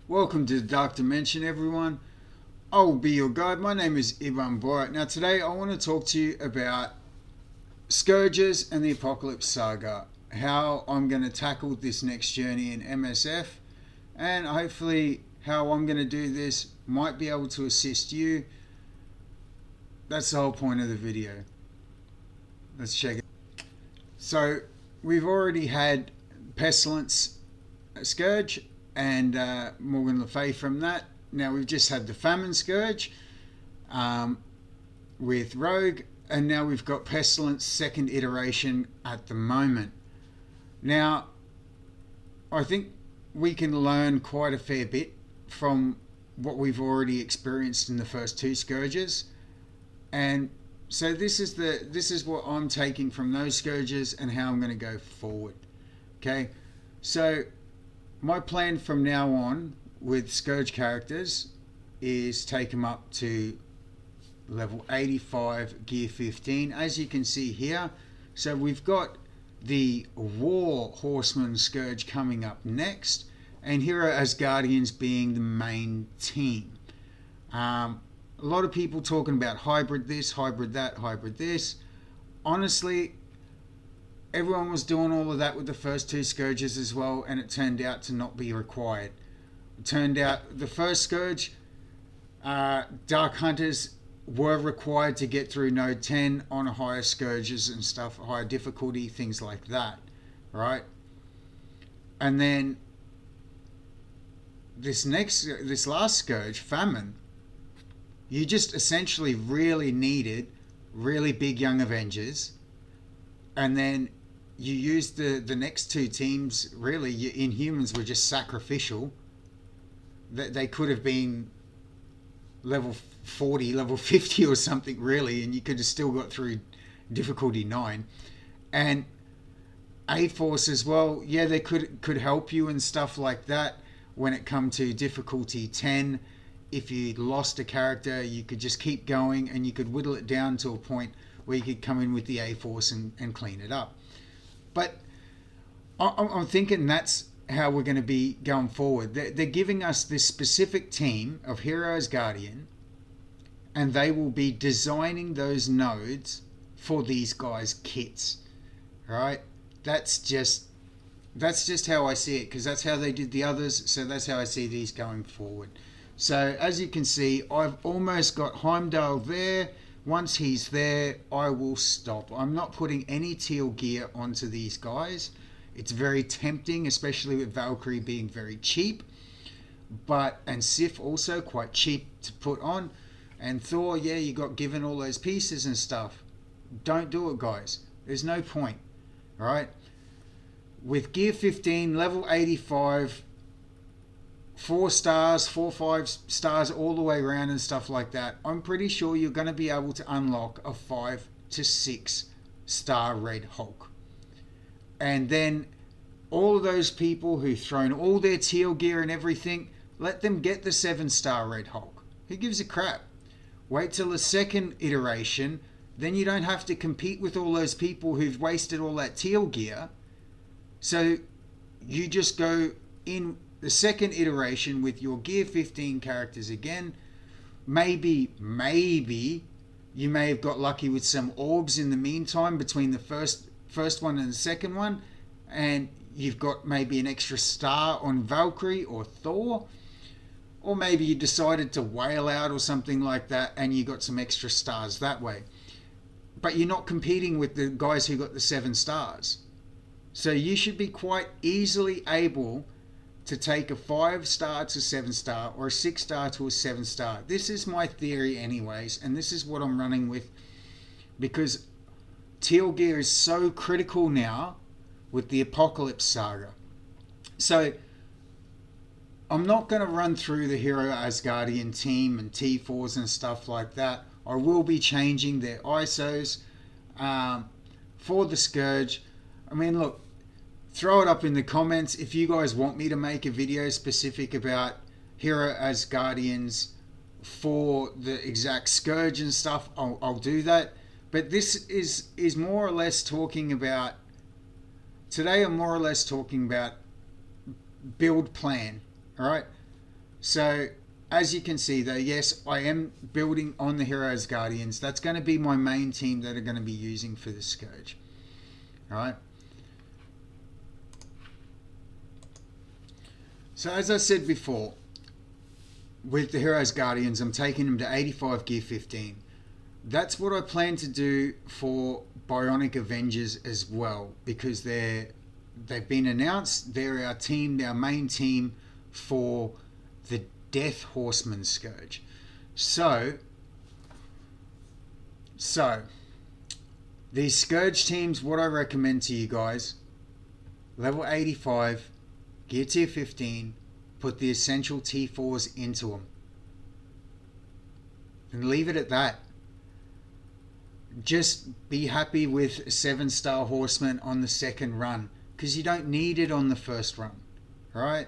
Welcome to the Dark Dimension, everyone. I will be your guide. My name is Ivan Borat. Now, today I want to talk to you about scourges and the Apocalypse Saga, how I'm going to tackle this next journey in MSF, and hopefully how I'm going to do this might be able to assist you. That's the whole point of the video. Let's check it. So, we've already had Pestilence Scourge and Morgan Le Fay from that. Now we've just had the Famine Scourge with Rogue, and now we've got Pestilence second iteration at the moment. Now, I think we can learn quite a fair bit from what we've already experienced in the first two Scourges, and so this is what I'm taking from those Scourges and how I'm going to go forward. Okay, so my plan from now on with Scourge characters is take them up to level 85, gear 15, as you can see here. So we've got the War Horseman Scourge coming up next, and Hero Asgardians being the main team. A lot of people talking about hybrid this, hybrid that, hybrid this. Honestly, everyone was doing all of that with the first two Scourges as well, and it turned out to not be required. It turned out the first Scourge, Dark Hunters were required to get through Node 10 on higher Scourges and stuff, higher difficulty, things like that, right? And then this last Scourge, Famine, you just essentially really needed really big young Avengers, and then you used the next two teams. Really, your Inhumans were just sacrificial. They could have been level 40, level 50 or something, really, and you could have still got through difficulty 9. And A-Force as well, yeah, they could help you and stuff like that when it come to difficulty 10. If you lost a character, you could just keep going and you could whittle it down to a point where you could come in with the A-Force and clean it up. But I'm thinking that's how we're going to be going forward. They're giving us this specific team of Hero Asgardian, and they will be designing those nodes for these guys' kits. Right? That's just how I see it, because that's how they did the others, so that's how I see these going forward. So as you can see, I've almost got Heimdall there. Once he's there, I will stop. I'm not putting any teal gear onto these guys. It's very tempting, especially with Valkyrie being very cheap. And Sif also quite cheap to put on. And Thor, yeah, you got given all those pieces and stuff. Don't do it, guys. There's no point. Alright? With gear 15, level 85, 4 stars, 5 stars all the way around and stuff like that, I'm pretty sure you're going to be able to unlock a 5 to 6 star Red Hulk. And then all of those people who've thrown all their teal gear and everything, let them get the 7-star Red Hulk. Who gives a crap? Wait till the second iteration, then you don't have to compete with all those people who've wasted all that teal gear. So you just go in the second iteration with your gear 15 characters again. Maybe you may have got lucky with some orbs in the meantime between the first one and the second one, and you've got maybe an extra star on Valkyrie or Thor, or maybe you decided to whale out or something like that and you got some extra stars that way. But you're not competing with the guys who got the 7 stars. So you should be quite easily able to take a 5-star to 7-star or a 6-star to a 7-star. This is my theory anyways, and this is what I'm running with, because teal gear is so critical now with the Apocalypse Saga. So I'm not going to run through the Hero Asgardian team and T4s and stuff like that. I will be changing their ISOs for the Scourge. I mean, look, throw it up in the comments if you guys want me to make a video specific about Hero Asgardians for the exact Scourge and stuff. I'll do that. But this is more or less talking about, today I'm more or less talking about build plan. All right. So as you can see though, yes, I am building on the Heroes Guardians. That's going to be my main team that are going to be using for the Scourge. Alright. So as I said before, with the Heroes Guardians, I'm taking them to 85 gear 15. That's what I plan to do for Bionic Avengers as well, because they've been announced. They're our team, our main team for the Death Horseman Scourge. So these Scourge teams, what I recommend to you guys, level 85, gear tier 15, put the essential T4s into them. And leave it at that. Just be happy with a 7-star horseman on the second run, because you don't need it on the first run. Alright?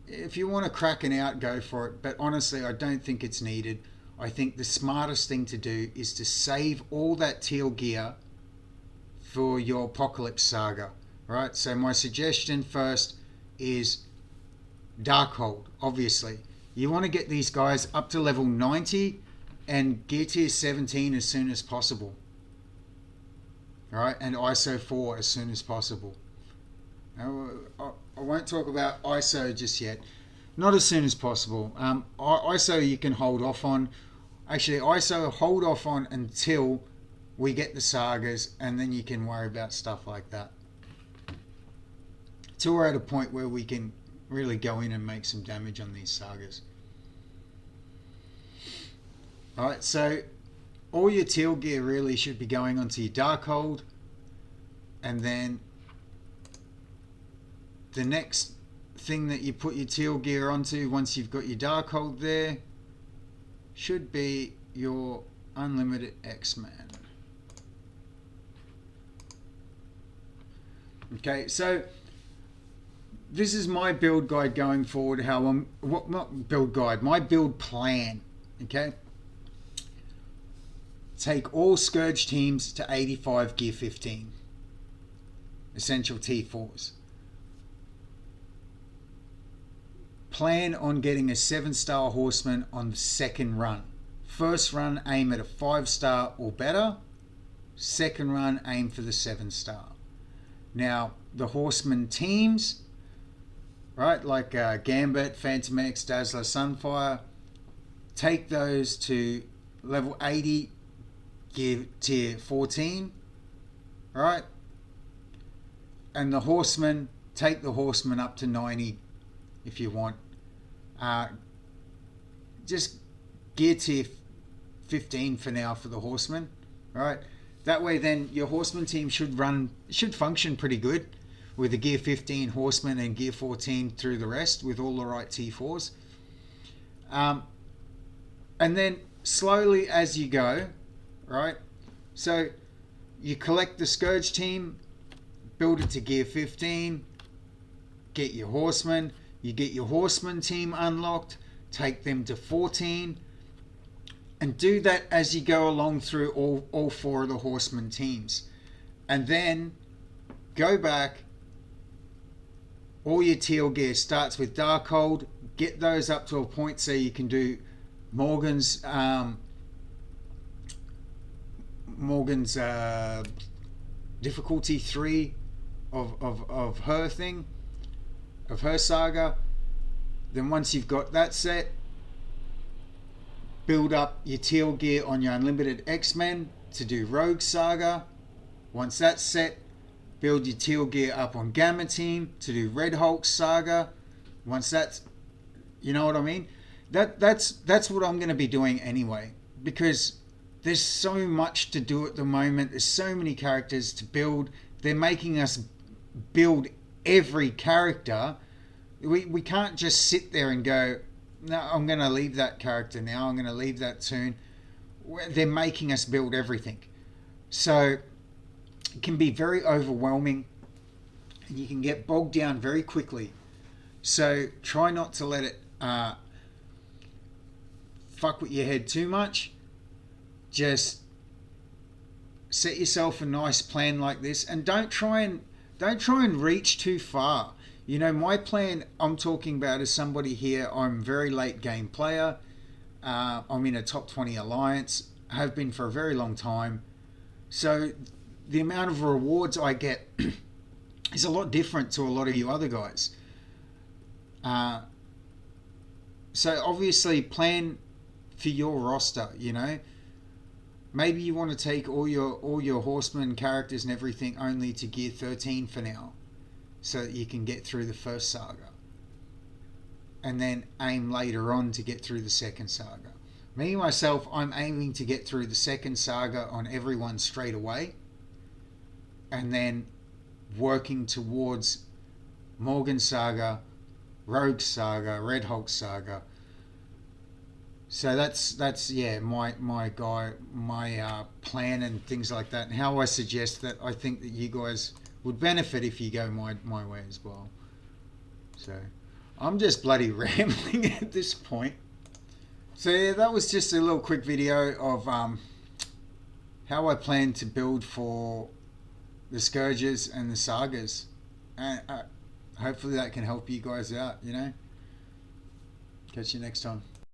If you want to crack it out, go for it. But honestly, I don't think it's needed. I think the smartest thing to do is to save all that teal gear for your Apocalypse Saga. Right? So my suggestion first is Darkhold, obviously. You want to get these guys up to level 90 and gear tier 17 as soon as possible. Alright? And ISO 4 as soon as possible. Now, I won't talk about ISO just yet. Not as soon as possible. ISO you can hold off on. Actually, ISO hold off on until we get the sagas, and then you can worry about stuff like that. Till we're at a point where we can really go in and make some damage on these sagas. Alright, so all your teal gear really should be going onto your Darkhold, and then the next thing that you put your teal gear onto once you've got your Darkhold there should be your Unlimited X-Man. Okay, so this is my build guide going forward. Not build guide, my build plan. Okay, take all Scourge teams to 85 gear 15. Essential T4s. Plan on getting a 7-star horseman on the second run. First run, aim at a 5-star or better. Second run, aim for the 7-star. Now, the horseman teams, right, like Gambit, Phantom X, Dazzler, Sunfire, take those to level 80, gear tier 14, right? And the horseman, take the horseman up to 90 if you want. Just gear tier 15 for now for the horseman, right? That way then your horseman team should function pretty good with a gear 15 horseman and gear 14 through the rest with all the right T4s. And then slowly as you go, right? So you collect the Scourge team, build it to gear 15, get your horseman, you get your horseman team unlocked, take them to 14, and do that as you go along through all 4 of the horseman teams. And then go back, all your teal gear starts with Darkhold, get those up to a point so you can do Morgan's difficulty 3 of her thing, of her saga. Then once you've got that set, build up your teal gear on your Unlimited X-Men to do Rogue Saga. Once that's set, build your teal gear up on Gamma Team to do Red Hulk Saga. Once that's, you know what I mean? That's what I'm going to be doing anyway, because there's so much to do at the moment. There's so many characters to build. They're making us build every character. We can't just sit there and go, no, I'm going to leave that character now. I'm going to leave that soon. They're making us build everything. So it can be very overwhelming and you can get bogged down very quickly. So try not to let it fuck with your head too much. Just set yourself a nice plan like this, and don't try and reach too far. You know, my plan I'm talking about is somebody here. I'm a very late game player. I'm in a top 20 alliance, have been for a very long time. So the amount of rewards I get is a lot different to a lot of you other guys. Uh, so obviously, plan for your roster. You know, maybe you want to take all your horseman characters and everything only to gear 13 for now, so that you can get through the first saga, and then aim later on to get through the second saga. Me myself, I'm aiming to get through the second saga on everyone straight away, and then working towards Morgan Saga, Rogue Saga, Red Hulk Saga. So that's yeah, my plan and things like that, and how I suggest that I think that you guys would benefit if you go my way as well. So I'm just bloody rambling at this point. So yeah, that was just a little quick video of how I plan to build for the scourges and the sagas, and hopefully that can help you guys out. You know, catch you next time.